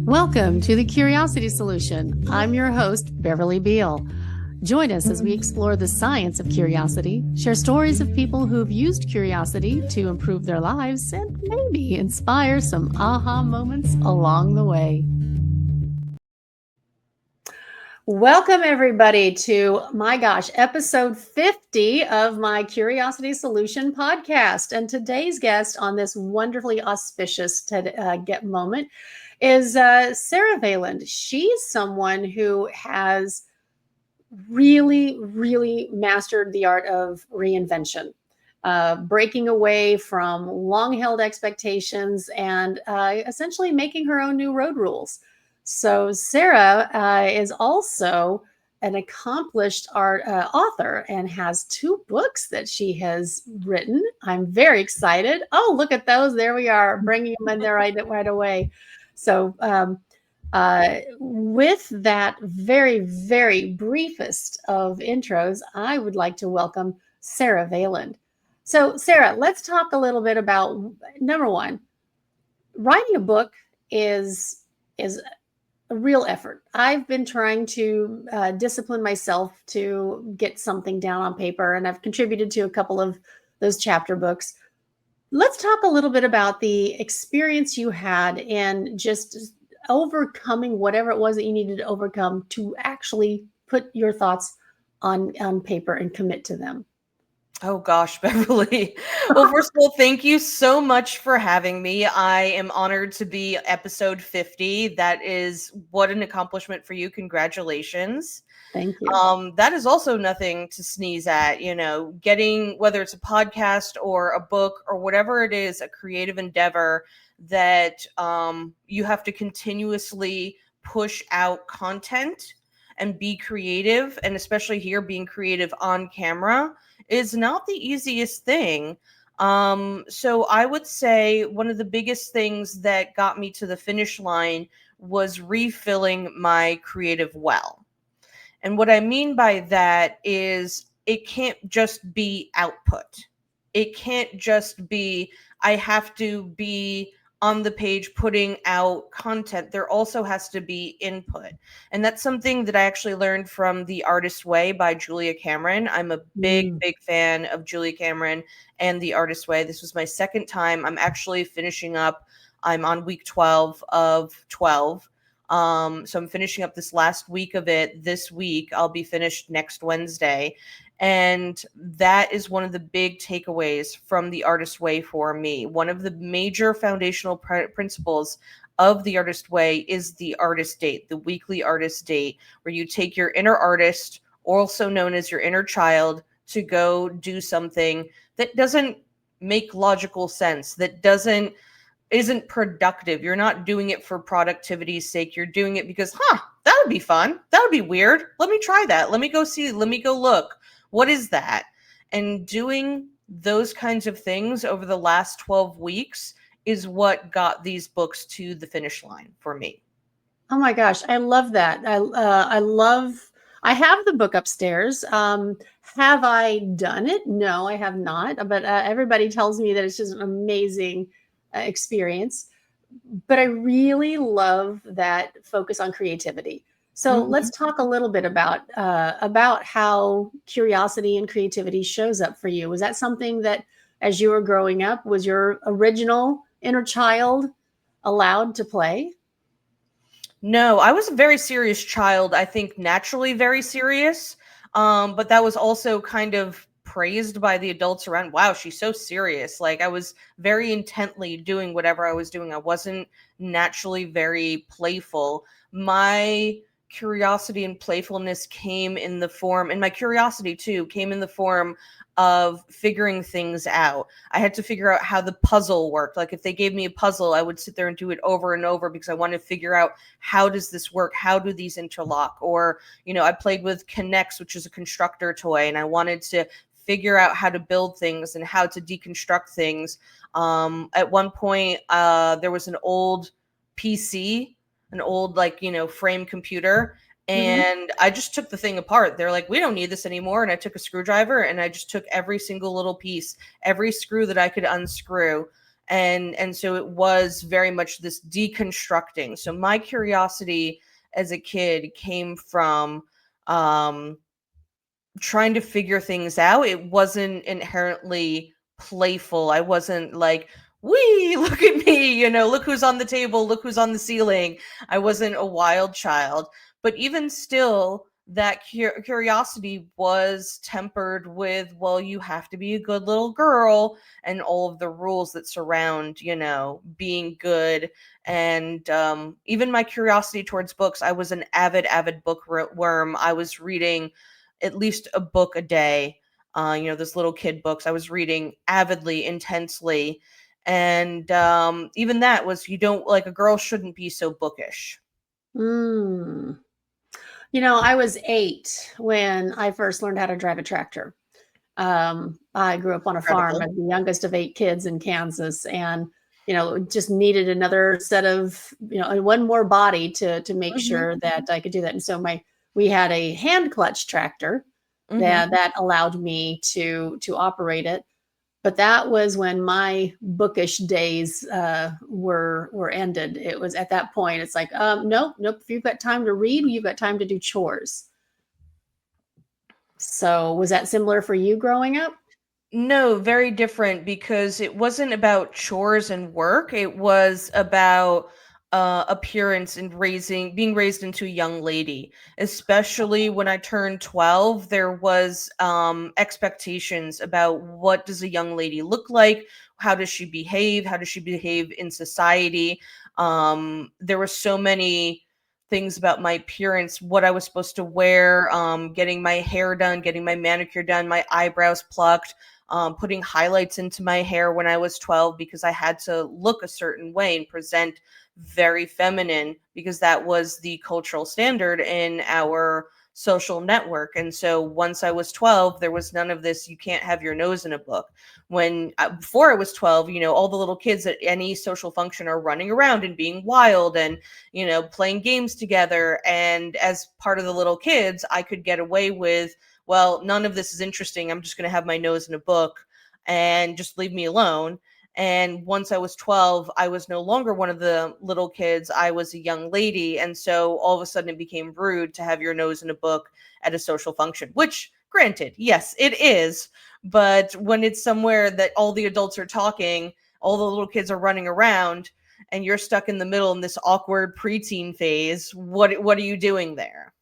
Welcome to The Curiosity Solution. I'm your host, Beverly Beal. Join us as we explore the science of curiosity, share stories of people who've used curiosity to improve their lives, and maybe inspire some aha moments along the way. Welcome, everybody, to, episode 50 of my Curiosity Solution podcast. And today's guest on this wonderfully auspicious moment is Sarah Veyland. She's someone who has really mastered the art of reinvention, breaking away from long-held expectations and essentially making her own new road rules. So Sarah is also an accomplished art author and has 2 books that she has written. I'm very excited. Oh, look at those. There we are, bringing them in there right away. So with that very briefest of intros, I would like to welcome Sarah Veyland. So Sarah, let's talk a little bit about, number one, writing a book is a real effort. I've been trying to discipline myself to get something down on paper, and I've contributed to a couple of those chapter books. Let's talk a little bit about the experience you had in just overcoming whatever it was that you needed to overcome to actually put your thoughts on paper and commit to them. Oh gosh, Beverly. Well, first of all, thank you so much for having me. I am honored to be episode 50. That is what an accomplishment for you. Congratulations. Thank you. That is also nothing to sneeze at, getting, whether it's a podcast or a book or whatever it is, a creative endeavor that you have to continuously push out content and be creative, and especially here being creative on camera is not the easiest thing. So I would say one of the biggest things that got me to the finish line was refilling my creative well. And what I mean by that is it can't just be output. It can't just be, I have to be on the page putting out content. There also has to be input. And that's something that I actually learned from The Artist's Way by Julia Cameron. I'm a big fan of Julia Cameron and The Artist's Way. This was my second time. I'm actually finishing up. I'm on week 12 of 12. So I'm finishing up this last week of it this week. I'll be finished next Wednesday. And that is one of the big takeaways from The Artist's Way for me. One of the major foundational principles of The Artist's Way is the artist date, the weekly artist date, where you take your inner artist, also known as your inner child, to go do something that doesn't make logical sense, that isn't productive. You're not doing it for productivity's sake. You're doing it because, that would be fun. That would be weird. Let me try that. Let me go see. Let me go look. What is that? And doing those kinds of things over the last 12 weeks is what got these books to the finish line for me. Oh my gosh, I love that. I have the book upstairs. Have I done it? No, I have not. But everybody tells me that it's just an amazing experience. But I really love that focus on creativity. So let's talk a little bit about how curiosity and creativity shows up for you. Was that something that, as you were growing up, was your original inner child allowed to play? No, I was a very serious child. I think naturally very serious. But that was also kind of praised by the adults around. Wow, she's so serious. Like, I was very intently doing whatever I was doing. I wasn't naturally very playful. My curiosity and playfulness came in the form, and my curiosity too came in the form of figuring things out. I had to figure out how the puzzle worked. Like, if they gave me a puzzle, I would sit there and do it over and over because I wanted to figure out, how does this work? How do these interlock? Or, I played with Connects, which is a constructor toy, and I wanted to figure out how to build things and how to deconstruct things. At one point, there was an old PC, an old frame computer, and I just took the thing apart. They're like, we don't need this anymore. And I took a screwdriver and I just took every single little piece, every screw that I could unscrew, and so it was very much this deconstructing. So my curiosity as a kid came from um trying to figure things out. It wasn't inherently playful. I wasn't like, "Wee, look at me, look who's on the table, look who's on the ceiling." I wasn't a wild child. But even still, that curiosity was tempered with, well, you have to be a good little girl, and all of the rules that surround, being good. And even my curiosity towards books, I was an avid bookworm. I was reading at least a book a day. Those little kid books I was reading avidly, intensely. And even that was, you don't like, a girl shouldn't be so bookish. Mm. I was 8 when I first learned how to drive a tractor. I grew up on a farm. Incredible. I'm the youngest of 8 kids in Kansas, and just needed another set of, one more body to make Hmm. sure that I could do that. And so we had a hand clutch tractor Hmm. that allowed me to operate it. But that was when my bookish days were ended. It was at that point. It's like, nope, nope. If you've got time to read, you've got time to do chores. So was that similar for you growing up? No, very different, because it wasn't about chores and work. It was about appearance and being raised into a young lady. Especially when I turned 12, there was expectations about what does a young lady look like, how does she behave, in society. There were so many things about my appearance, what I was supposed to wear, getting my hair done, getting my manicure done, my eyebrows plucked, putting highlights into my hair when I was 12, because I had to look a certain way and present very feminine, because that was the cultural standard in our social network. And so once I was 12, there was none of this, you can't have your nose in a book. Before I was 12, all the little kids at any social function are running around and being wild and, playing games together. And as part of the little kids, I could get away with, well, none of this is interesting. I'm just going to have my nose in a book and just leave me alone. And once I was 12, I was no longer one of the little kids. I was a young lady. And so all of a sudden it became rude to have your nose in a book at a social function, which, granted, yes, it is. But when it's somewhere that all the adults are talking, all the little kids are running around, and you're stuck in the middle in this awkward preteen phase, what are you doing there?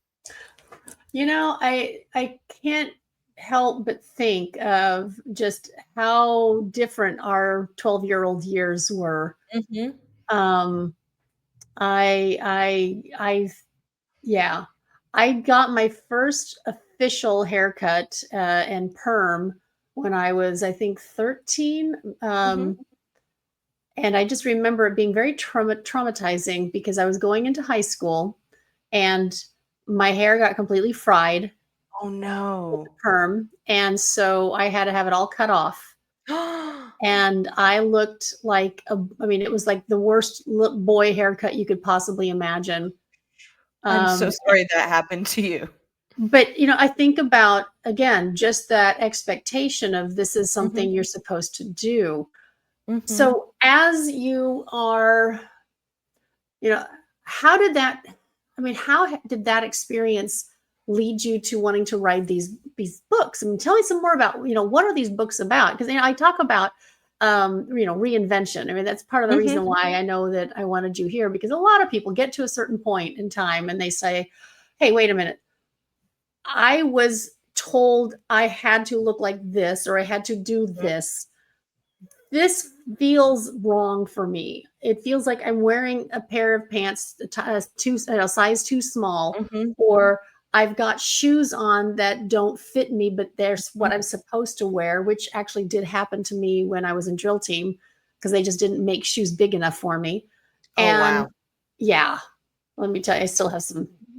I can't help but think of just how different our 12-year-old years were. Hmm. Um, I yeah, I got my first official haircut and perm when I was, I think, 13. Hmm. And I just remember it being very traumatizing because I was going into high school and my hair got completely fried Oh no. perm. And so I had to have it all cut off. And I looked like I mean, it was like the worst boy haircut you could possibly imagine. I'm so Um, sorry that happened to you. but I think about, again, just that expectation of this is Mhm, something you're supposed to do. mhm. So as you are, you know, how did that, I mean, did that experience lead you to wanting to write these books? I mean, tell me some more about, what are these books about? Because I talk about reinvention. I mean, that's part of the Mhm. reason why I know that I wanted you here, because a lot of people get to a certain point in time and they say, hey, wait a minute. I was told I had to look like this or I had to do this. This feels wrong for me. It feels like I'm wearing a pair of pants size too small, Mhm, or I've got shoes on that don't fit me, but there's mhm. what I'm supposed to wear, which actually did happen to me when I was in drill team because they just didn't make shoes big enough for me. Oh, And wow. yeah, let me tell you,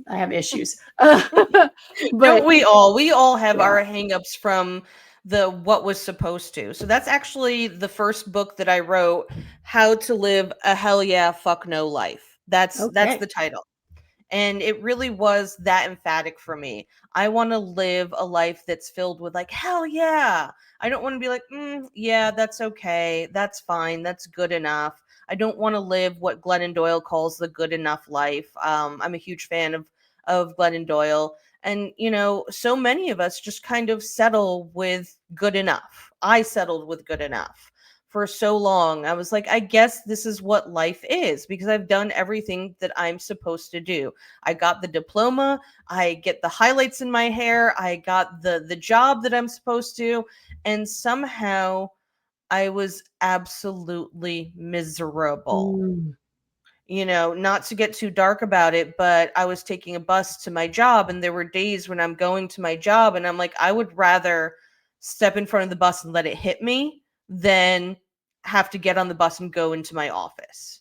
I have issues. Don't But we all? We all have yeah, our hangups from the what was supposed to. So that's actually the first book that I wrote, How to Live a Hell Yeah Fuck No Life. That's okay. the title. And it really was that emphatic for me. I want to live a life that's filled with like, hell yeah. I don't want to be like, yeah, that's okay. That's fine. That's good enough. I don't want to live what Glennon Doyle calls the good enough life. I'm a huge fan of Glennon Doyle. And, so many of us just kind of settle with good enough. I settled with good enough for so long. I was like, I guess this is what life is because I've done everything that I'm supposed to do. I got the diploma, I get the highlights in my hair, I got the job that I'm supposed to, and somehow I was absolutely miserable. Mm. Not to get too dark about it, but I was taking a bus to my job, and there were days when I'm going to my job and I'm like, I would rather step in front of the bus and let it hit me than have to get on the bus and go into my office.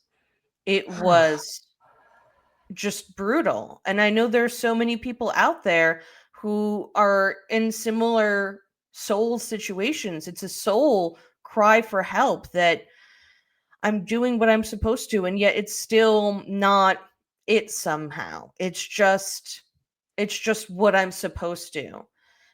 It was just brutal. And I know there's so many people out there who are in similar soul situations. It's a soul cry for help that I'm doing what I'm supposed to, and yet it's still not it somehow. It's just what I'm supposed to.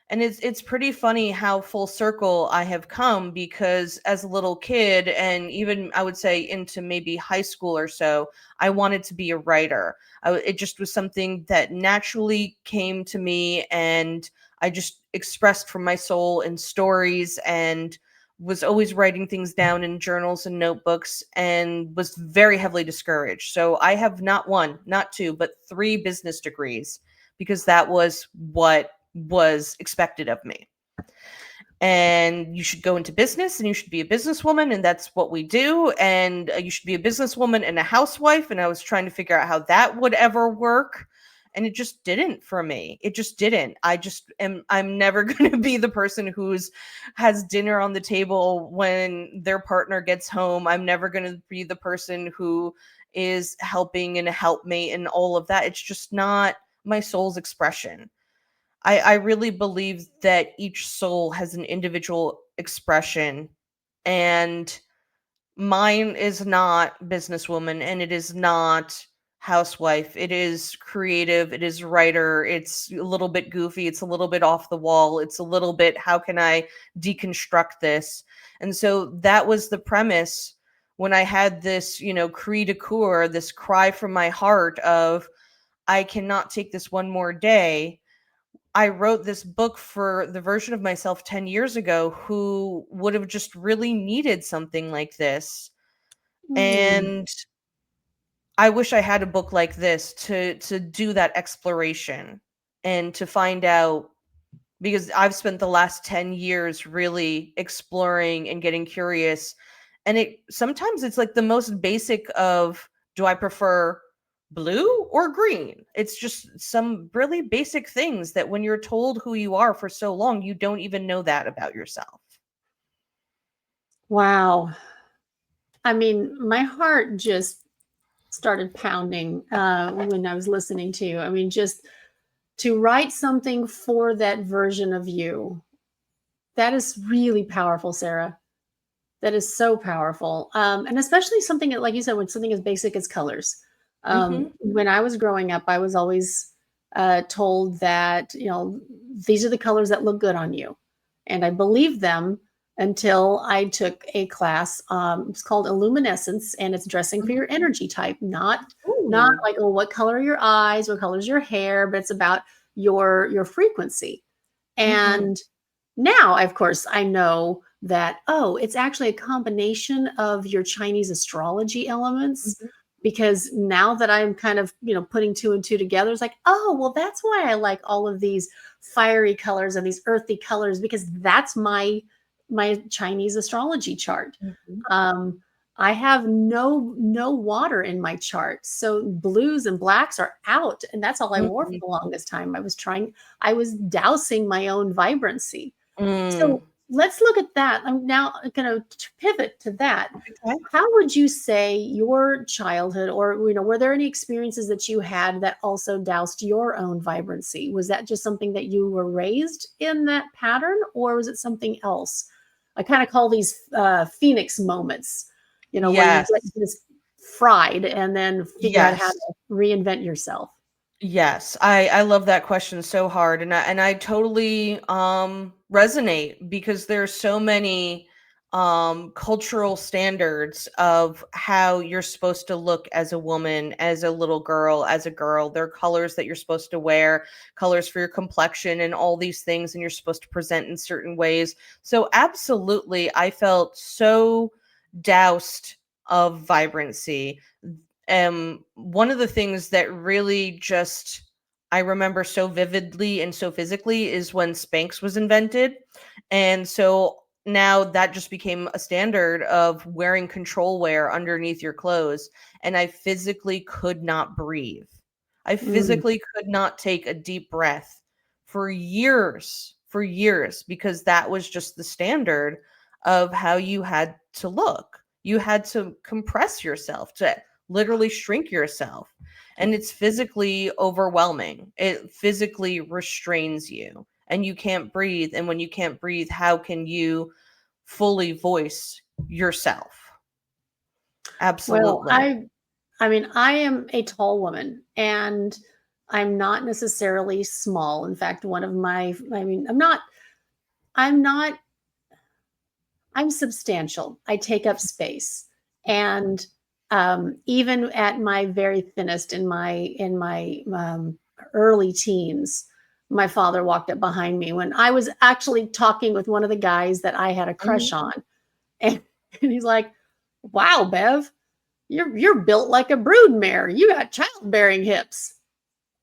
And it's pretty funny how full circle I have come because as a little kid and even I would say into maybe high school or so, I wanted to be a writer. It just was something that naturally came to me and I just expressed from my soul in stories and was always writing things down in journals and notebooks and was very heavily discouraged. So I have not one, not two, but three business degrees because that was what was expected of me. And you should go into business and you should be a businesswoman and that's what we do, and you should be a businesswoman and a housewife, and I was trying to figure out how that would ever work, and it just didn't for me. It just didn't. I'm never going to be the person who's has dinner on the table when their partner gets home. I'm never going to be the person who is helping and a helpmate and all of that. It's just not my soul's expression. I really believe that each soul has an individual expression, and mine is not businesswoman and it is not housewife. It is creative, it is writer, it's a little bit goofy, it's a little bit off the wall, it's a little bit how can I deconstruct this? And so that was the premise when I had this, cri de coeur, this cry from my heart of I cannot take this one more day. I wrote this book for the version of myself 10 years ago who would have just really needed something like this. Mm. And I wish I had a book like this to do that exploration and to find out, because I've spent the last 10 years really exploring and getting curious. And it sometimes it's like the most basic of, do I prefer blue or green? It's just some really basic things that when you're told who you are for so long, you don't even know that about yourself. Wow. I mean, my heart just started pounding when I was listening to you. I mean, just to write something for that version of you, that is really powerful, Sarah. That is so powerful. And especially something that, like you said, when something as basic as colors. Mhm. When I was growing up, I was always told that, these are the colors that look good on you. And I believed them until I took a class. It's called Illuminescence, and it's dressing for Mhm. your energy type, not Ooh. like, oh, what color are your eyes, what color is your hair, but it's about your frequency. Mhm. And now, of course, I know that, oh, it's actually a combination of your Chinese astrology elements. Mhm. Because now that I'm kind of, putting two and two together, it's like, oh, well, that's why I like all of these fiery colors and these earthy colors, because that's my Chinese astrology chart. Mhm. Um, I have no water in my chart, so blues and blacks are out, and that's all I wore for Mhm. the longest time. I was dousing my own vibrancy. Mm. So let's look at that. I'm now going to pivot to that. Okay. How would you say your childhood, or were there any experiences that you had that also doused your own vibrancy? Was that just something that you were raised in that pattern, or was it something else? I kind of call these phoenix moments, where you Yes. get just fried and then figure out how Yes. to reinvent yourself. Yes, I love that question so hard, and I totally resonate because there's so many cultural standards of how you're supposed to look as a woman, as a little girl, as a girl. There are colors that you're supposed to wear, colors for your complexion and all these things, and you're supposed to present in certain ways. So absolutely, I felt so doused of vibrancy. One of the things that really just I remember so vividly and so physically is when Spanx was invented. And so now that just became a standard of wearing control wear underneath your clothes. And I physically could not breathe. I Mm. physically could not take a deep breath for years, because that was just the standard of how you had to look. You had to compress yourself, to literally shrink yourself. And it's physically overwhelming. It physically restrains you and you can't breathe. And when you can't breathe, how can you fully voice yourself? Well, Absolutely. I mean, I am a tall woman and I'm not necessarily small. In fact, one of my, I mean, I'm not, I'm substantial. I take up space. And even at my very thinnest in my early teens, my father walked up behind me when I was actually talking with one of the guys that I had a crush Mhm. on. And, and he's like, "Wow, Bev, you're built like a brood mare. You got childbearing hips."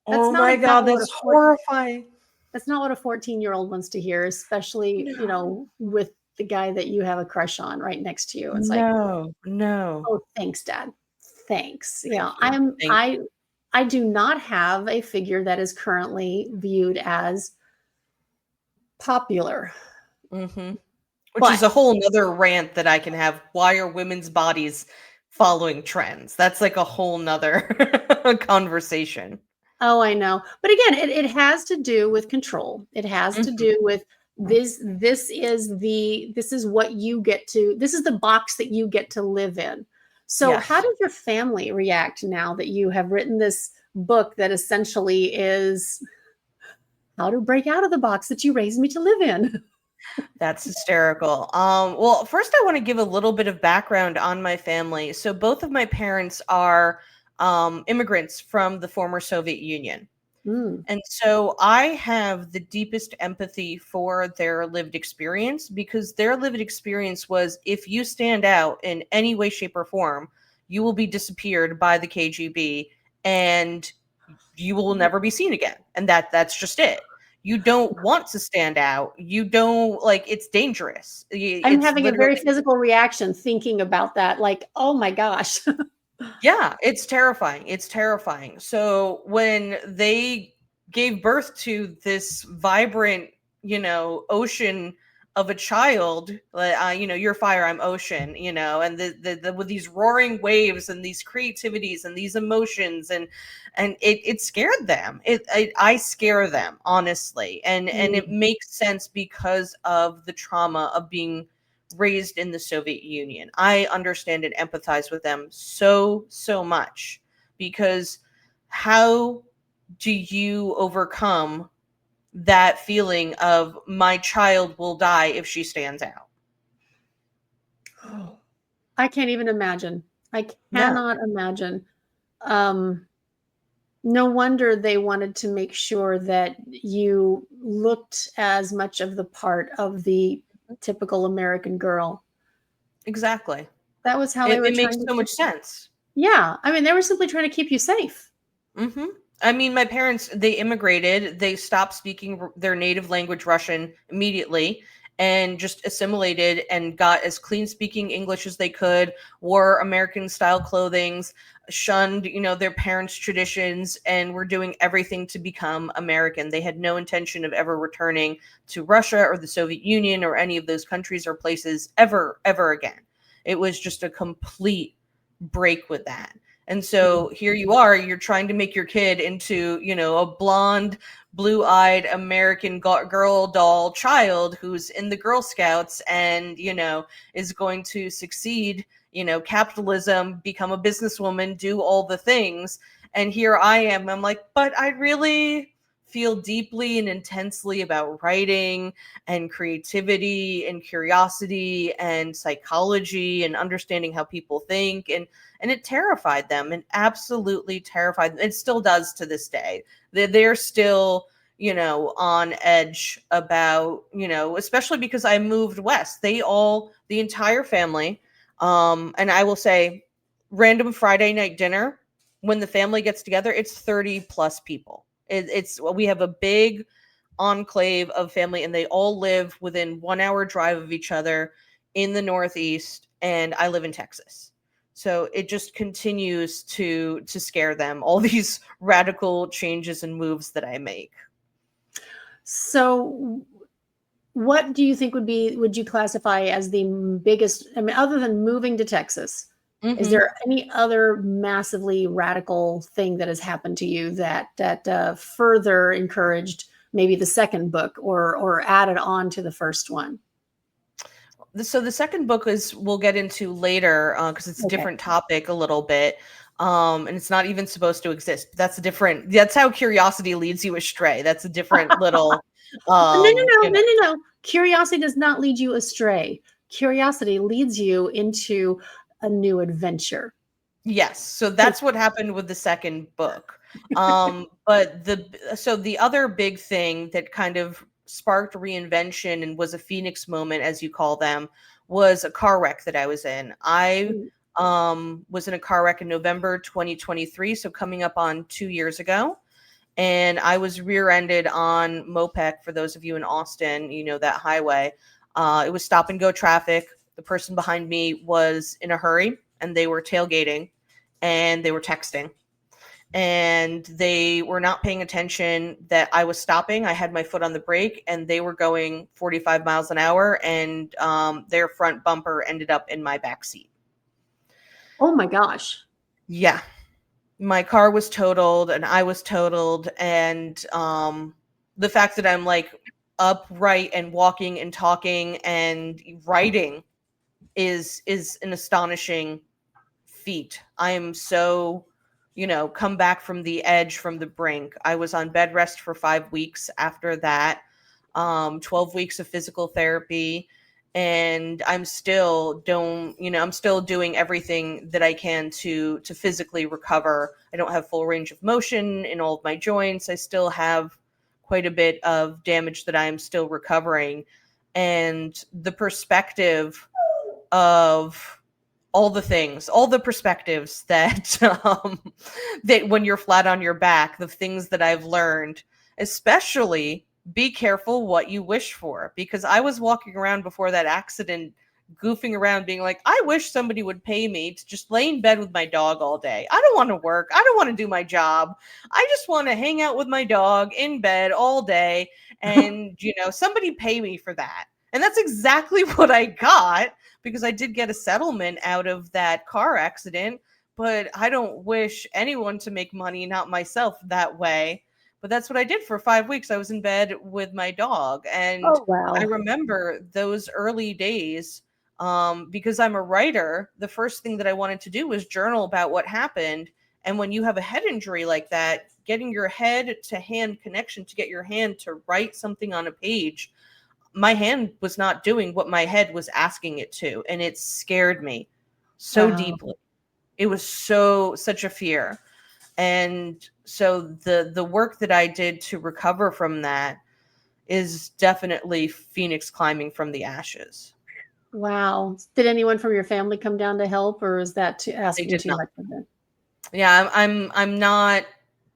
That's Oh not my God, about what a that's horrifying. that's not what a 14-year-old wants to hear, especially, No, with the guy that you have a crush on right next to you. It's like, no, no. "Oh, thanks, dad. Thanks." Thank Yeah, you. Thank you. I do not have a figure that is currently viewed as popular. Hmm. Which is But a whole nother rant that I can have. Why are women's bodies following trends? That's like a whole nother conversation. oh, I know. But again, it has to do with control. It has to Mhm. do with this is what you get to, this is the box that you get to live in. So how Yes. does your family react now that you have written this book that essentially is how to break out of the box that you raised me to live in? That's hysterical. Well, first I want to give a little bit of background on my family. So both of my parents are immigrants from the former Soviet Union. Mm, And so I have the deepest empathy for their lived experience, because their lived experience was, if you stand out in any way, shape, or form, you will be disappeared by the KGB and you will never be seen again. And that's just it. You don't want to stand out. You don't, like, it's dangerous. I'm It's having a literally, very physical reaction thinking about that, like, oh my gosh. yeah, it's terrifying. It's terrifying. So when they gave birth to this vibrant, ocean of a child, like, you're fire, I'm ocean, and the with these roaring waves and these creativities and these emotions, and it scared them. I scare them, honestly, and it Mm, makes sense because of the trauma of being raised in the Soviet Union. I understand and empathize with them so, so much, because how do you overcome that feeling of, my child will die if she stands out? I can't even imagine. I No, cannot imagine. Um, no wonder they wanted to make sure that you looked as much of the part of the typical American girl. exactly. That was how they It, were it makes trying to so keep much sense. Yeah, I mean, they were simply trying to keep you safe. Hmm. I mean, my parents, they immigrated. They stopped speaking their native language, Russian, immediately, and just assimilated and got as clean speaking English as they could, wore American style clothings, shunned, their parents' traditions, and were doing everything to become American. They had no intention of ever returning to Russia or the Soviet Union or any of those countries or places ever, ever again. It was just a complete break with that. And Mm. so here you are, you're trying to make your kid into, a blonde, blue-eyed American girl doll child who's in the Girl Scouts and, is going to succeed capitalism, become a businesswoman, do all the things. And here I am. I'm like, but I really feel deeply and intensely about writing and creativity and curiosity and psychology and understanding how people think. And it terrified them, and absolutely terrified them. It still does to this day. They're still on edge about, especially because I moved west. The entire family, and I will say, random Friday night dinner, when the family gets together, it's 30 plus people. We have a big enclave of family, and they all live within 1 hour drive of each other in the Northeast, and I live in Texas. So it just continues to scare them, all these radical changes and moves that I make. So what do you think would you classify as the biggest, I mean, other than moving to Texas, is there any other massively radical thing that has happened to you that further encouraged maybe the second book or added on to the first one? So the second book we'll get into later, because it's a different topic a little bit. And it's not even supposed to exist. That's how curiosity leads you astray. That's a different little No. Curiosity does not lead you astray. Curiosity leads you into a new adventure. Yes. So that's what happened with the second book. But the other big thing that kind of sparked reinvention and was a phoenix moment, as you call them, was a car wreck that I was in. I was in a car wreck in November 2023, so coming up on 2 years ago. And I was rear-ended on Mopec. For those of you in Austin, that highway. It was stop and go traffic. The person behind me was in a hurry, and they were tailgating, and they were texting, and they were not paying attention that I was stopping. I had my foot on the brake, and they were going 45 miles an hour, and their front bumper ended up in my back seat. Oh my gosh. Yeah. My car was totaled, and I was totaled, and the fact that I'm like upright and walking and talking and writing is an astonishing feat. I am so, come back from the edge, from the brink. I was on bed rest for 5 weeks after that, 12 weeks of physical therapy. And I'm still doing everything that I can to physically recover. I don't have full range of motion in all of my joints. I still have quite a bit of damage that I'm still recovering. And the perspective of all the perspectives that that when you're flat on your back, the things that I've learned, especially be careful what you wish for, because I was walking around before that accident goofing around being like, I wish somebody would pay me to just lay in bed with my dog all day. I don't want to work. I don't want to do my job. I just want to hang out with my dog in bed all day, and somebody pay me for that. And that's exactly what I got, because I did get a settlement out of that car accident, but I don't wish anyone to make money, not myself, that way. But that's what I did for 5 weeks. I was in bed with my dog. And I remember those early days, because I'm a writer, the first thing that I wanted to do was journal about what happened. And when you have a head injury like that, getting your head to hand connection, to get your hand to write something on a page, my hand was not doing what my head was asking it to. And it scared me so deeply. It was such a fear. And so the work that I did to recover from that is definitely phoenix climbing from the ashes. Wow. Did anyone from your family come down to help, or is that asking too much of them? Yeah, I'm not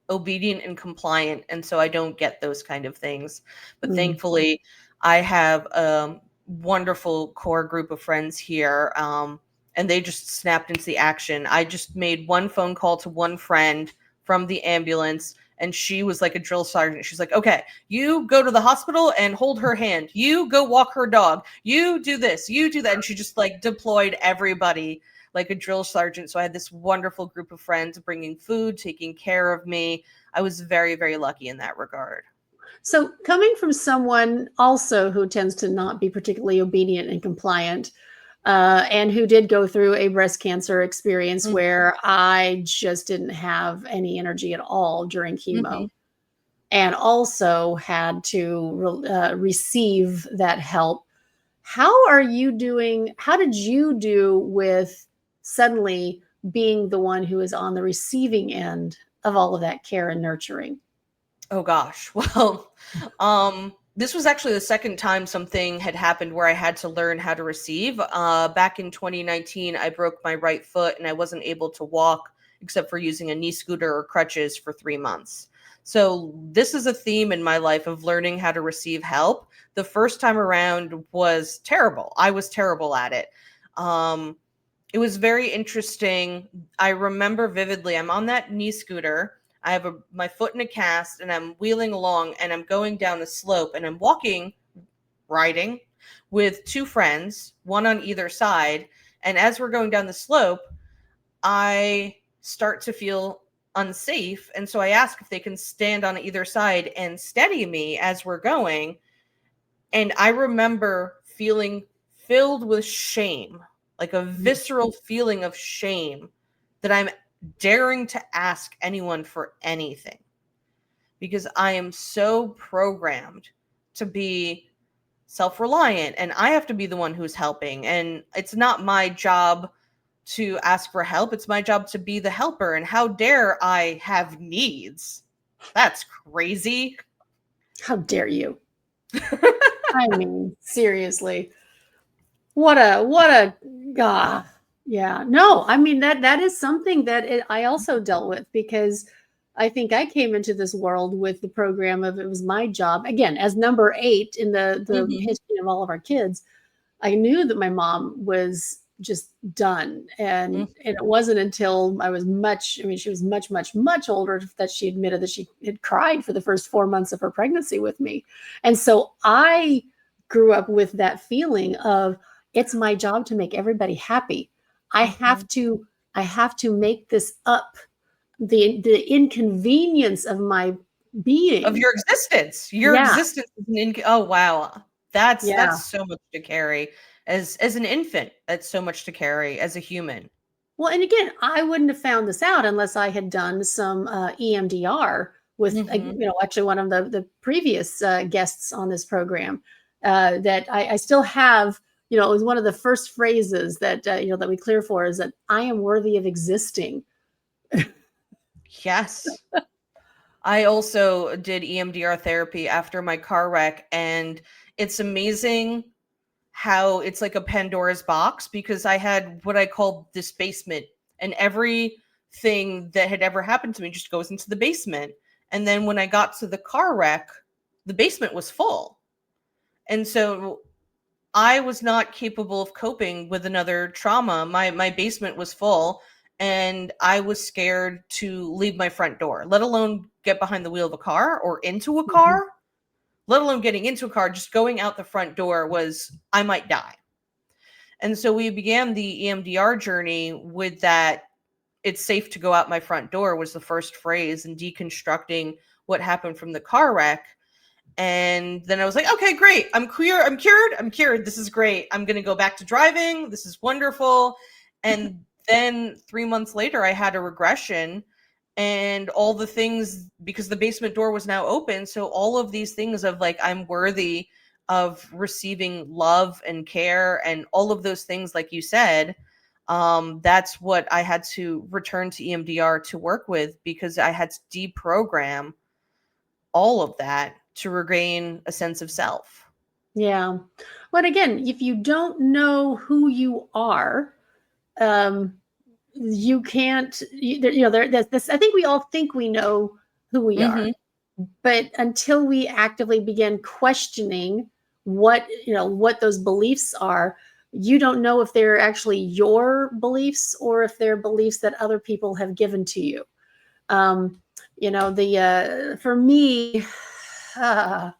obedient and compliant, and so I don't get those kind of things. But thankfully, I have a wonderful core group of friends here, and they just snapped into the action. I just made one phone call to one friend from the ambulance, and she was like a drill sergeant. She's like, okay, you go to the hospital and hold her hand. You go walk her dog. You do this, you do that. And she just like deployed everybody like a drill sergeant. So I had this wonderful group of friends bringing food, taking care of me. I was very, very lucky in that regard. So coming from someone also who tends to not be particularly obedient and compliant, and who did go through a breast cancer experience Mm, where I just didn't have any energy at all during chemo, mhm. and also had to receive that help. How are you doing? How did you do with suddenly being the one who is on the receiving end of all of that care and nurturing? Oh gosh. Well, this was actually the second time something had happened where I had to learn how to receive. Back in 2019, I broke my right foot and I wasn't able to walk except for using a knee scooter or crutches for 3 months. So this is a theme in my life of learning how to receive help. The first time around was terrible. I was terrible at it. Um, it was very interesting. I remember vividly, I'm on that knee scooter. I have my foot in a cast and I'm wheeling along and I'm going down a slope and I'm riding with two friends, one on either side. And as we're going down the slope, I start to feel unsafe. And so I ask if they can stand on either side and steady me as we're going. And I remember feeling filled with shame, like a visceral feeling of shame that I'm daring to ask anyone for anything because I am so programmed to be self reliant and I have to be the one who's helping. And it's not my job to ask for help, it's my job to be the helper. And how dare I have needs? That's crazy. How dare you? I mean, seriously. What a ah, yeah. No, I mean that is something that I also dealt with because I think I came into this world with the program of it was my job again as number 8 in the Hmm. history of all of our kids. I knew that my mom was just done, and it wasn't until I was much, I mean, she was much, much, much older that she admitted that she had cried for the first 4 months of her pregnancy with me. And so I grew up with that feeling of it's my job to make everybody happy. I Hmm. have to I have to make this up. The inconvenience of my Of being. your existence. Your Yeah. existence is oh wow. That's Yeah. so much to carry. As an infant, that's so much to carry as a human. Well, and again, I wouldn't have found this out unless I had done some EMDR with, Hmm. actually one of the previous guests on this program. That I still have. It was one of the first phrases that that we clear for is that I am worthy of existing. Yes. I also did EMDR therapy after my car wreck, and it's amazing how it's like a Pandora's box because I had what I called this basement, and everything that had ever happened to me just goes into the basement. And then when I got to the car wreck, the basement was full. And so I was not capable of coping with another trauma. My basement was full and I was scared to leave my front door, let alone get behind the wheel of a car or into a Mhm. car, let alone getting into a car. Just going out the front door was I might die. And so we began the EMDR journey with that. It's safe to go out my front door was the first phrase, and deconstructing what happened from the car wreck. And then I was like, okay, great. I'm queer. I'm cured. I'm cured. This is great. I'm going to go back to driving. This is wonderful. And then 3 months later, I had a regression and all the things because the basement door was now open. So all of these things of like, I'm worthy of receiving love and care and all of those things, like you said, that's what I had to return to EMDR to work with because I had to deprogram all of that to regain a sense of self. Yeah. But again, if you don't know who you are, um, you can't. There's this. I think we all think we know who we are, Mhm. but until we actively begin questioning what those beliefs are, you don't know if they're actually your beliefs or if they're beliefs that other people have given to you. Um, the for me, uh,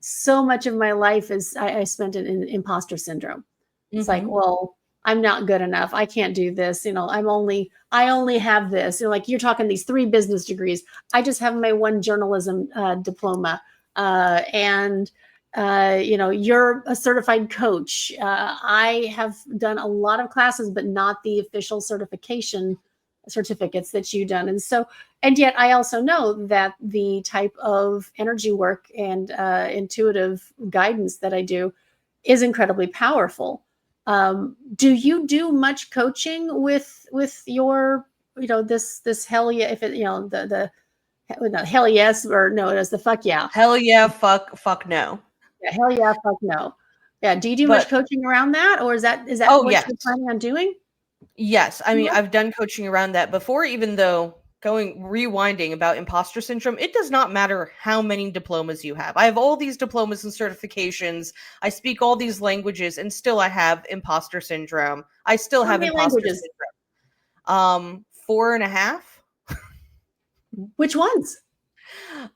so much of my life is I spent it in imposter syndrome. It's like, Mhm. well, I'm not good enough. I can't do this. I only have this. Like you're talking these 3 business degrees. I just have my one journalism diploma. And You're a certified coach. I have done a lot of classes, but not the official certification certificates that you've done. And yet I also know that the type of energy work and intuitive guidance that I do is incredibly powerful. Do you do much coaching with your, this hell yeah, if it, the hell yes, or no, it was the fuck yeah. Hell yeah, fuck no. Yeah, hell yeah, fuck no. Yeah. Do you do much But coaching around that, or is that oh what yes. you're planning on doing? Yes. I mean, Yeah. I've done coaching around that before, even though rewinding about imposter syndrome, it does not matter how many diplomas you have. I have all these diplomas and certifications. I speak all these languages, and still I have imposter syndrome. I still How have many imposter languages? syndrome. 4.5. Which ones?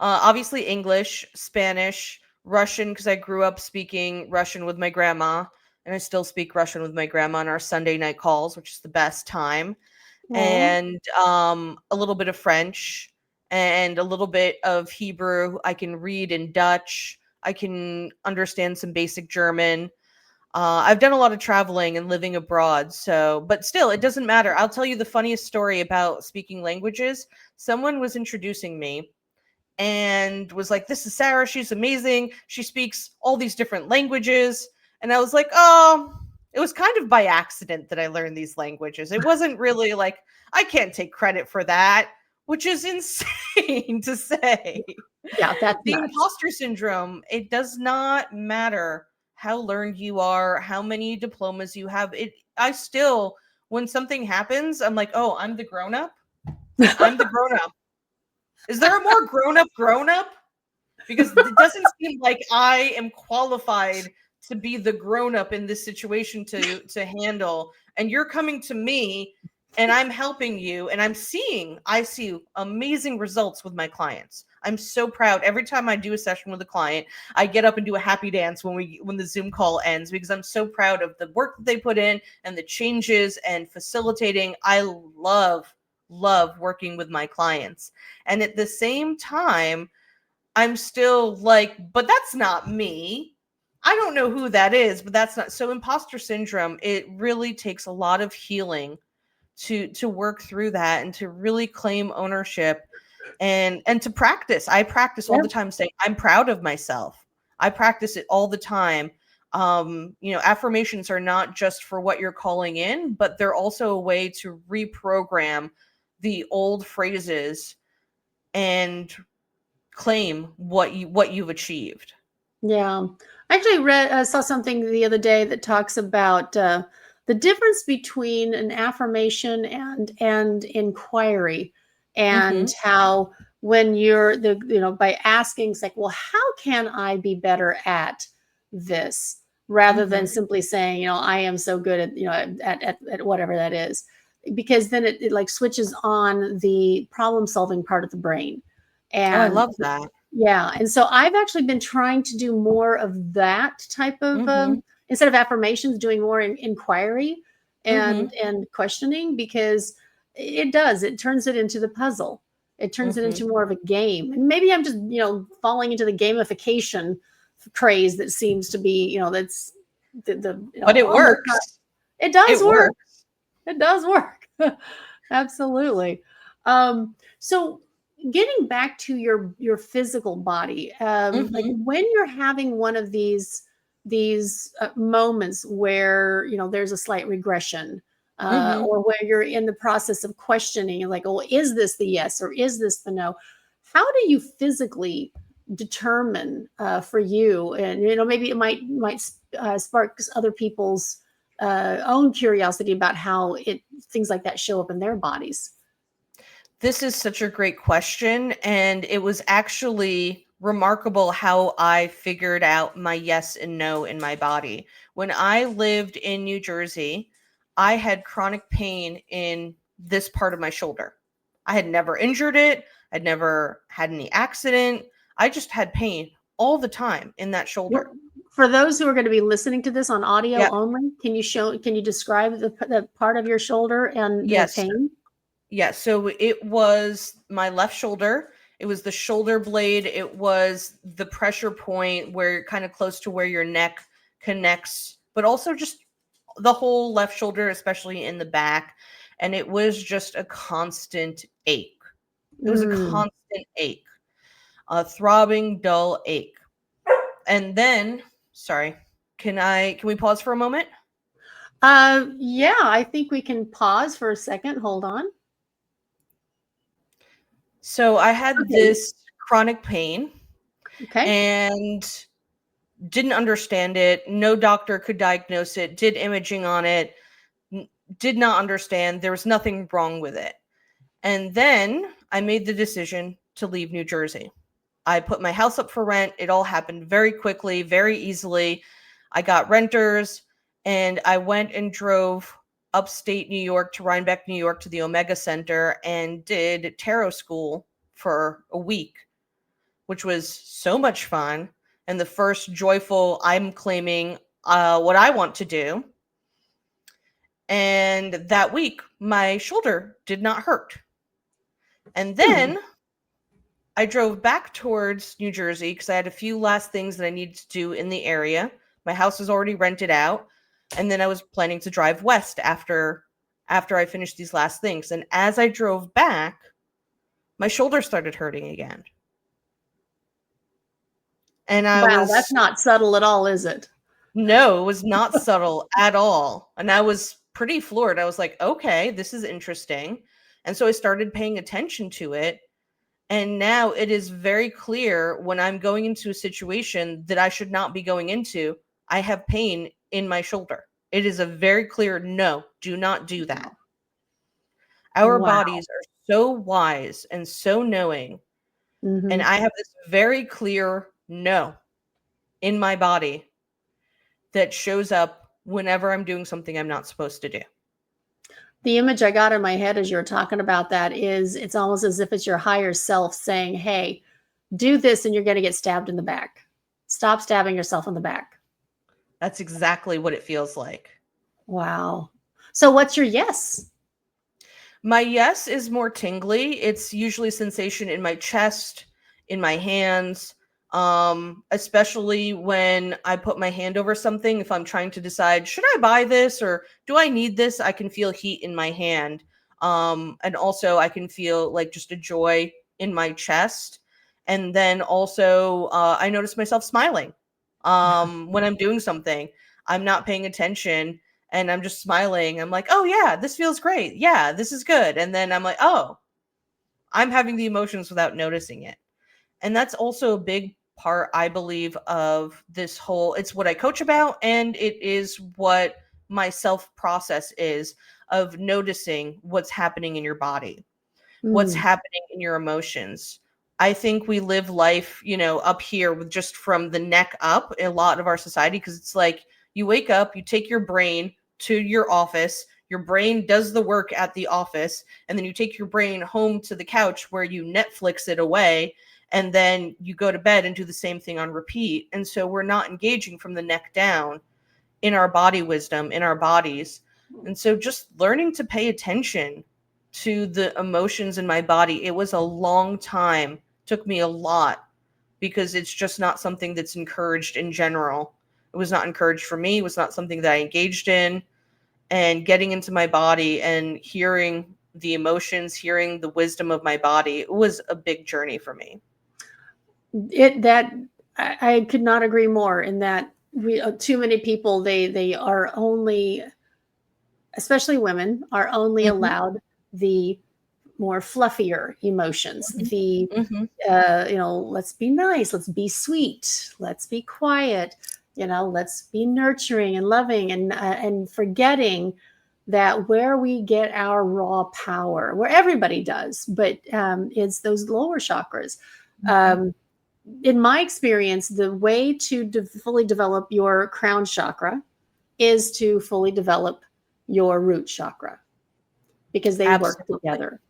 Obviously English, Spanish, Russian, because I grew up speaking Russian with my grandma, and I still speak Russian with my grandma on our Sunday night calls, which is the best time. Aw. And a little bit of French and a little bit of Hebrew. I can read in Dutch. I can understand some basic German. I've done a lot of traveling and living abroad, but still, it doesn't matter. I'll tell you the funniest story about speaking languages. Someone was introducing me and was like, "This is Sarah. She's amazing. She speaks all these different languages." And I was like, "Oh, it was kind of by accident that I learned these languages. It wasn't really like, I can't take credit for that," which is insane to say. Yeah, that's The nuts. imposter syndrome, it does not matter how learned you are, how many diplomas you have. I still, when something happens, I'm like, "Oh, I'm the grown up. I'm the grown up. Is there a more grown up? Because it doesn't seem like I am qualified to be the grown up in this situation to handle. And you're coming to me and I'm helping you, and I see amazing results with my clients. I'm so proud every time I do a session with a client. I get up and do a happy dance when the Zoom call ends, because I'm so proud of the work that they put in and the changes and facilitating. I love working with my clients. And at the same time, I'm still like, but that's not me. I don't know who that is, but that's not. So imposter syndrome, it really takes a lot of healing to work through that and to really claim ownership and to practice. I practice all Yeah. the time saying I'm proud of myself. I practice it all the time. Affirmations are not just for what you're calling in, but they're also a way to reprogram the old phrases and claim what you've achieved. Yeah. I actually saw something the other day that talks about the difference between an affirmation and inquiry, and Mhm. how when you're by asking, it's like, well, how can I be better at this, rather than Mhm. simply saying, I am so good at, at whatever that is, because then it like switches on the problem solving part of the brain. Oh, I And love that. yeah, and so I've actually been trying to do more of that type of, Mhm. instead of affirmations, doing more inquiry and Mhm. questioning, because it turns it into the puzzle. It turns it Mhm. into more of a game. And maybe I'm just, falling into the gamification craze that seems to be, that's the But it almost not, works. it does It work. works. It does work. Absolutely. So getting back to your physical body, like Mhm. when you're having one of these moments where there's a slight regression, Mhm. or where you're in the process of questioning, like, oh, is this the yes or is this the no? How do you physically determine for you? And maybe it might spark other people's own curiosity about how things like that show up in their bodies. This is such a great question, and it was actually remarkable how I figured out my yes and no in my body. When I lived in New Jersey, I had chronic pain in this part of my shoulder. I had never injured it, I'd never had any accident. I just had pain all the time in that shoulder. For those who are going to be listening to this on audio Yeah. only, can you describe the part of your shoulder and the Yes. pain? Yeah, so it was my left shoulder, It was the shoulder blade. It was the pressure point where kind of close to where your neck connects, but also just the whole left shoulder, especially in the back. And it was just a constant ache. It was a Mm. constant ache, a throbbing, dull ache. And then, sorry, can we pause for a moment? Yeah, I think we can pause for a second. Hold on. So I had Okay. this chronic pain Okay. and didn't understand it. No doctor could diagnose it, did imaging on it, did not understand. There was nothing wrong with it. And then I made the decision to leave New Jersey. I put my house up for rent. It all happened very quickly, very easily. I got renters and I went and drove upstate New York to Rhinebeck, New York to the Omega Center and did tarot school for a week, which was so much fun. And the first joyful, I'm claiming what I want to do. And that week, my shoulder did not hurt. And then I drove back towards New Jersey because I had a few last things that I needed to do in the area. My house was already rented out. And then I was planning to drive west after I finished these last things. And as I drove back, my shoulder started hurting again. And Wow, that's not subtle at all, is it? No, it was not subtle at all. And I was pretty floored. I was like, okay, this is interesting. And so I started paying attention to it. And now it is very clear when I'm going into a situation that I should not be going into, I have pain in my shoulder. It is a very clear no, do not do that. Our Wow. bodies are so wise and so knowing. And I have this very clear no in my body that shows up whenever I'm doing something I'm not supposed to do. The image I got in my head as you were talking about that is it's almost as if it's your higher self saying, hey, do this and you're going to get stabbed in the back. Stop stabbing yourself in the back. That's exactly what it feels like. Wow. So what's your yes? My yes is more tingly. It's usually sensation in my chest, in my hands, especially when I put my hand over something. If I'm trying to decide, should I buy this or do I need this? I can feel heat in my hand. And also I can feel like just a joy in my chest. And then also I notice myself smiling when I'm doing something. I'm not paying attention and I'm just smiling. I'm like, oh yeah, this feels great. Yeah, this is good. And then I'm like, oh, I'm having the emotions without noticing it. And that's also a big part, I believe, of this whole, it's what I coach about, and it is what my self process is of noticing what's happening in your body, what's happening in your emotions. I think we live life, up here with just from the neck up, a lot of our society, because it's like you wake up, you take your brain to your office, your brain does the work at the office, and then you take your brain home to the couch where you Netflix it away, and then you go to bed and do the same thing on repeat. And so we're not engaging from the neck down in our body wisdom, in our bodies. And so just learning to pay attention to the emotions in my body, it was a long time, took me a lot, because it's just not something that's encouraged in general. It was not encouraged for me. It was not something that I engaged in. And getting into my body and hearing the emotions, hearing the wisdom of my body, it was a big journey for me. I could not agree more in that we too many people they are only, especially women, are only allowed the more fluffier emotions, the let's be nice, let's be sweet, let's be quiet, let's be nurturing and loving, and forgetting that where we get our raw power, where everybody does, but it's those lower chakras. In my experience, the way to fully develop your crown chakra is to fully develop your root chakra, because they work together.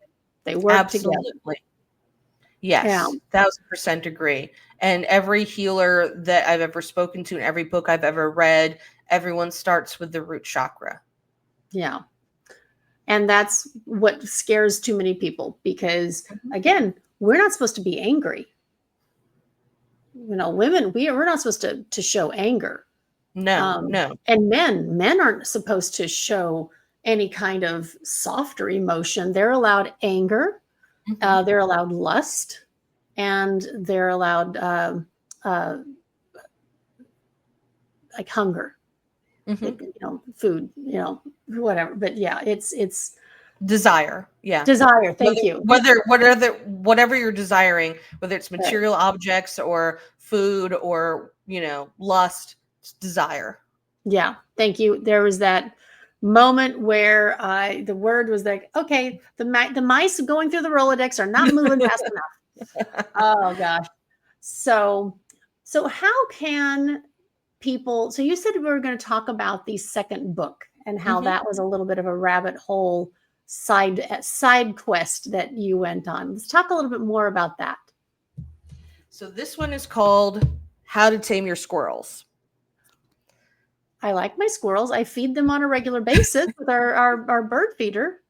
They work together. Yes, yeah. 1,000% agree. And every healer that I've ever spoken to, and every book I've ever read, everyone starts with the root chakra. Yeah. And that's what scares too many people, because again, we're not supposed to be angry. Women, we're not supposed to show anger. No. And men aren't supposed to show any kind of softer emotion. They're allowed anger, they're allowed lust, and they're allowed like hunger, food, whatever. But yeah, it's desire. Yeah. desire. Thank you. Whatever you're desiring, whether it's material objects or food or, lust, it's desire. Yeah. Thank you. There was that moment where the word was like, okay, the mice going through the Rolodex are not moving fast enough. Oh gosh. So how can people, so you said we were going to talk about the second book and how that was a little bit of a rabbit hole side quest that you went on. Let's talk a little bit more about that. So this one is called How to Tame Your Squirrels. I like my squirrels. I feed them on a regular basis with our bird feeder.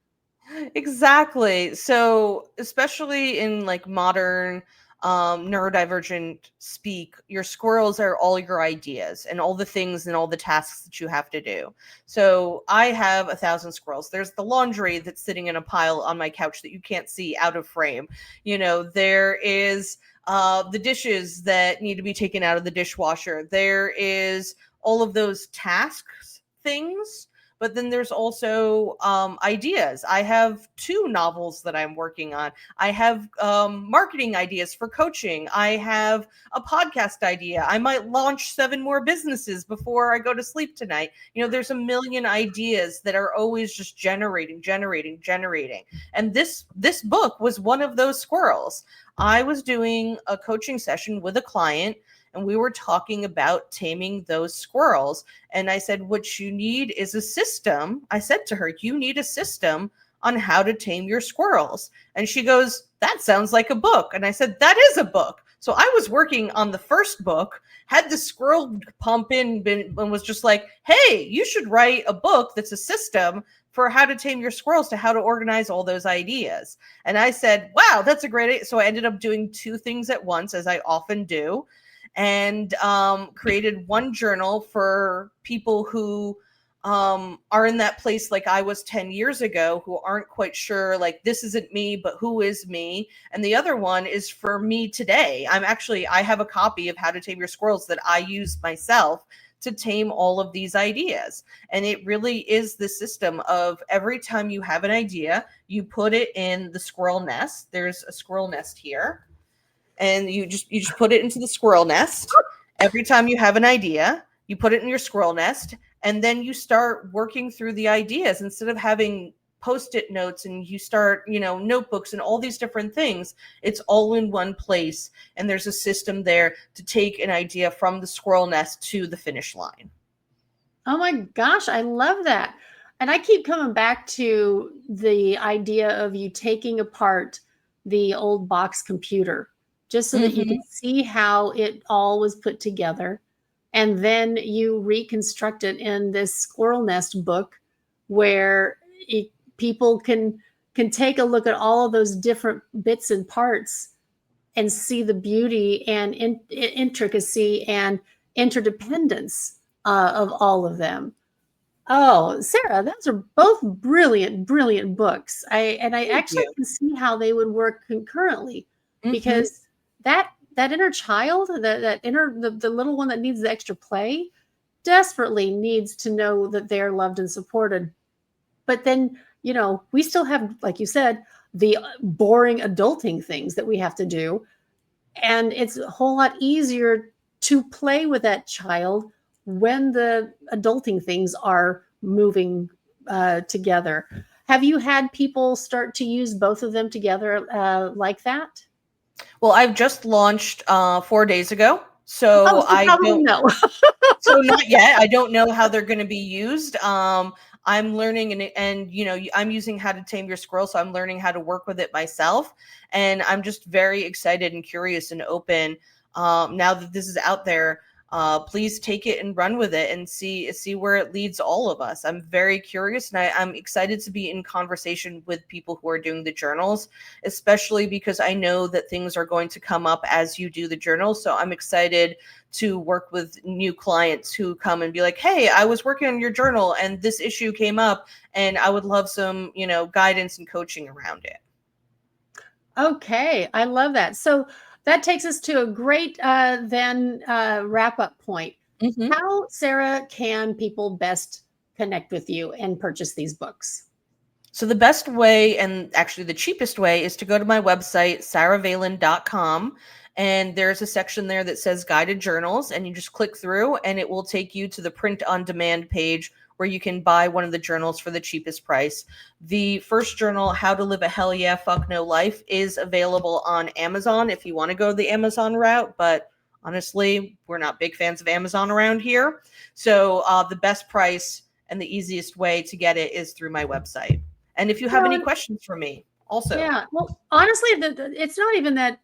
Exactly. So especially in like modern neurodivergent speak, your squirrels are all your ideas and all the things and all the tasks that you have to do. So I have 1,000 squirrels. There's the laundry that's sitting in a pile on my couch that you can't see out of frame. There is the dishes that need to be taken out of the dishwasher. There is all of those tasks things. But then there's also ideas. I have 2 novels that I'm working on. I have marketing ideas for coaching. I have a podcast idea. I might launch 7 more businesses before I go to sleep tonight. There's a million ideas that are always just generating. And this book was one of those squirrels. I was doing a coaching session with a client, and we were talking about taming those squirrels. And I said, what you need is a system. I said to her, you need a system on how to tame your squirrels. And she goes, that sounds like a book. And I said, that is a book. So I was working on the first book, had the squirrel pump in and was just like, hey, you should write a book that's a system for how to tame your squirrels, to how to organize all those ideas. And I said, wow, that's a great idea. So I ended up doing 2 things at once, as I often do, and created one journal for people who are in that place like I was 10 years ago, who aren't quite sure, like, this isn't me, but who is me? And the other one is for me today. I have a copy of How to Tame Your Squirrels that I use myself to tame all of these ideas. And it really is the system of every time you have an idea, you put it in the squirrel nest. There's a squirrel nest here. And you just put it into the squirrel nest. Every time you have an idea, you put it in your squirrel nest, and then you start working through the ideas instead of having Post-it notes, and you start, notebooks and all these different things. It's all in one place, and there's a system there to take an idea from the squirrel nest to the finish line. Oh my gosh, I love that. And I keep coming back to the idea of you taking apart the old box computer just so that you can see how it all was put together. And then you reconstruct it in this squirrel nest book where people can take a look at all of those different bits and parts and see the beauty and intricacy and interdependence of all of them. Oh, Sarah, those are both brilliant books. I actually can see how they would work concurrently, because that inner child, the little one that needs the extra play, desperately needs to know that they're loved and supported. But then, we still have, like you said, the boring adulting things that we have to do. And it's a whole lot easier to play with that child when the adulting things are moving together. Have you had people start to use both of them together like that? Well, I've just launched 4 days ago. So I don't know. So not yet. I don't know how they're going to be used. I'm learning and I'm using How to Tame Your Squirrel. So I'm learning how to work with it myself. And I'm just very excited and curious and open now that this is out there. please take it and run with it and see where it leads all of us. I'm very curious, and I'm excited to be in conversation with people who are doing the journals, especially because I know that things are going to come up as you do the journals. So I'm excited to work with new clients who come and be like, hey, I was working on your journal and this issue came up and I would love some, guidance and coaching around it. Okay, I love that. So that takes us to a great wrap up point. Mm-hmm. How, Sarah, can people best connect with you and purchase these books? So the best way, and actually the cheapest way, is to go to my website, sarahveyland.com. And there's a section there that says guided journals, and you just click through and it will take you to the print on demand page where you can buy one of the journals for the cheapest price. The first journal, How to Live a Hell Yeah, Fuck No Life, is available on Amazon if you want to go the Amazon route, but honestly, we're not big fans of Amazon around here. So the best price and the easiest way to get it is through my website. And if you have any questions for me, also. Yeah, well, honestly, it's not even that.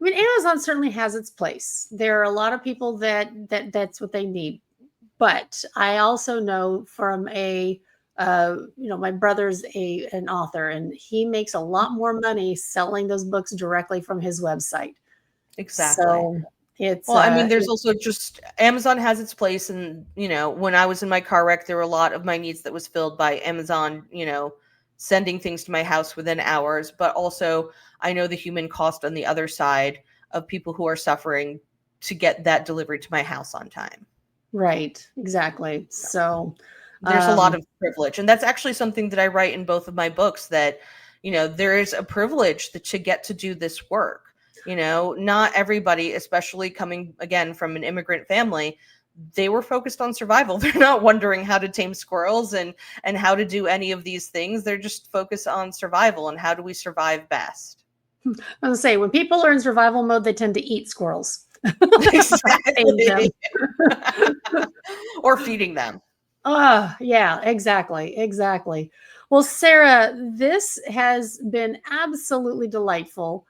I mean, Amazon certainly has its place. There are a lot of people that's what they need. But I also know from my brother's an author, and he makes a lot more money selling those books directly from his website. Exactly. So it's well, I mean, there's also just Amazon has its place, and when I was in my car wreck, there were a lot of my needs that was filled by Amazon. Sending things to my house within hours, but also I know the human cost on the other side of people who are suffering to get that delivered to my house on time. Right, exactly. So there's a lot of privilege, and that's actually something that I write in both of my books, that there is a privilege to get to do this work. Not everybody, especially coming again from an immigrant family, they were focused on survival. They're not wondering how to tame squirrels and how to do any of these things. They're just focused on survival and how do we survive best. I was gonna say, when people are in survival mode, they tend to eat squirrels. Exactly. Or feeding them. Oh, yeah, exactly. Well, Sarah, this has been absolutely delightful.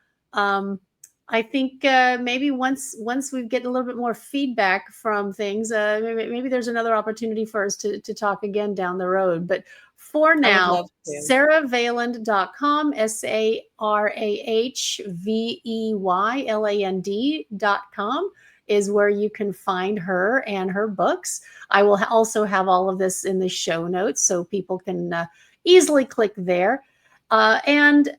I think maybe once we get a little bit more feedback from things, maybe there's another opportunity for us to talk again down the road. But for now, sarahveyland.com, sarahveyland.com is where you can find her and her books. I will also have all of this in the show notes so people can easily click there. And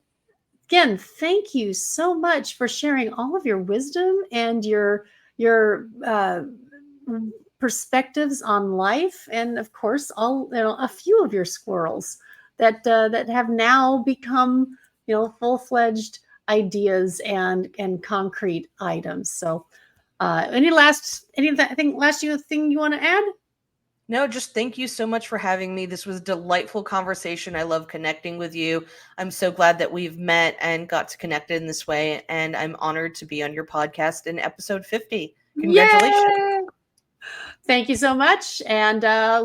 again, thank you so much for sharing all of your wisdom and your perspectives on life, and of course, a few of your squirrels that have now become full-fledged ideas and concrete items. So, anything last thing you want to add? No, just thank you so much for having me. This was a delightful conversation. I love connecting with you. I'm so glad that we've met and got to connect in this way. And I'm honored to be on your podcast in episode 50. Congratulations. Yay! Thank you so much. And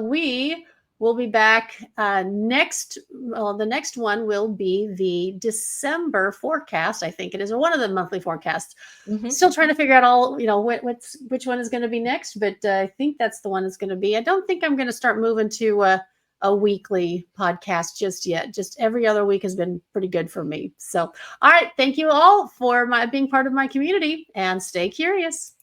we will be back next. Well, the next one will be the December forecast, I think it is, or one of the monthly forecasts. Mm-hmm. Still trying to figure out which one is going to be next, but I think that's the one that's going to be. I don't think I'm going to start moving to a weekly podcast just yet. Just every other week has been pretty good for me. So, all right. Thank you all for being part of my community, and stay curious.